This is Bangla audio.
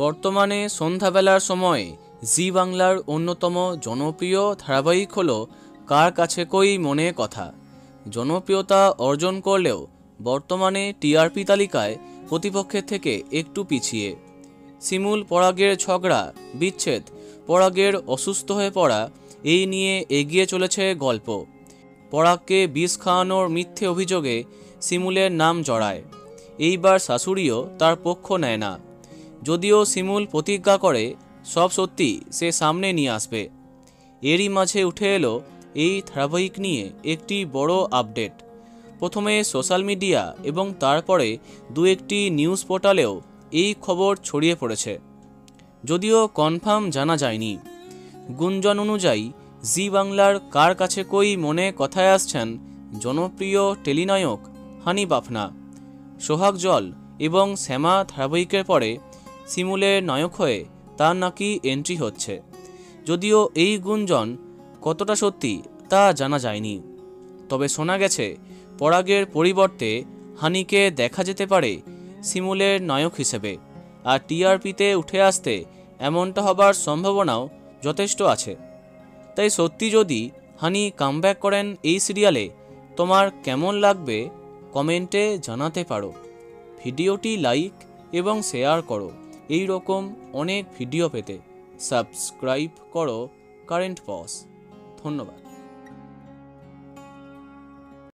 বর্তমানে সন্ধ্যাবেলার সময়ে জি বাংলার অন্যতম জনপ্রিয় ধারাবাহিক হলো কার কাছে কই মনে কথা। জনপ্রিয়তা অর্জন করলেও বর্তমানে টিআরপি তালিকায় প্রতিপক্ষের থেকে একটু পিছিয়ে। শিমুল পরাগের ঝগড়া বিচ্ছেদ, পরাগের অসুস্থ হয়ে পড়া, এই নিয়ে এগিয়ে চলেছে গল্প। পরাগকে বিষ খাওয়ানোর মিথ্যে অভিযোগে শিমুলের নাম জড়ায়। এইবার শাশুড়িও তার পক্ষ নেয় না, যদিও শিমুল প্রতিজ্ঞা করে সব সত্যি সে সামনে নিয়ে আসবে। এরই মাঝে উঠে এলো এই ধারাবাহিক নিয়ে একটি বড় আপডেট। প্রথমে সোশ্যাল মিডিয়া এবং তারপরে দু একটি নিউজ পোর্টালেও এই খবর ছড়িয়ে পড়েছে, যদিও কনফার্ম জানা যায়নি। গুঞ্জন অনুযায়ী জি বাংলার কার কাছে কই মনে কথায় আসছেন জনপ্রিয় টেলিনায়ক হানি বাফনা। সোহাগ জল এবং শ্যামা ধারাবাহিকের পরে শিমুলের নায়ক হয়ে তার নাকি এন্ট্রি হচ্ছে, যদিও এই গুঞ্জন কতটা সত্যি তা জানা যায়নি। তবে শোনা গেছে পরাগের পরিবর্তে হানিকে দেখা যেতে পারে শিমুলের নায়ক হিসেবে, আর টিআরপিতে উঠে আসতে এমনটা হবার সম্ভাবনাও যথেষ্ট আছে। তাই সত্যি যদি হানি কামব্যাক করেন এই সিরিয়ালে, তোমার কেমন লাগবে কমেন্টে জানাতে পারো। ভিডিওটি লাইক এবং শেয়ার করো। এই রকম অনেক ভিডিও পেতে সাবস্ক্রাইব করো কারেন্ট পজ। ধন্যবাদ।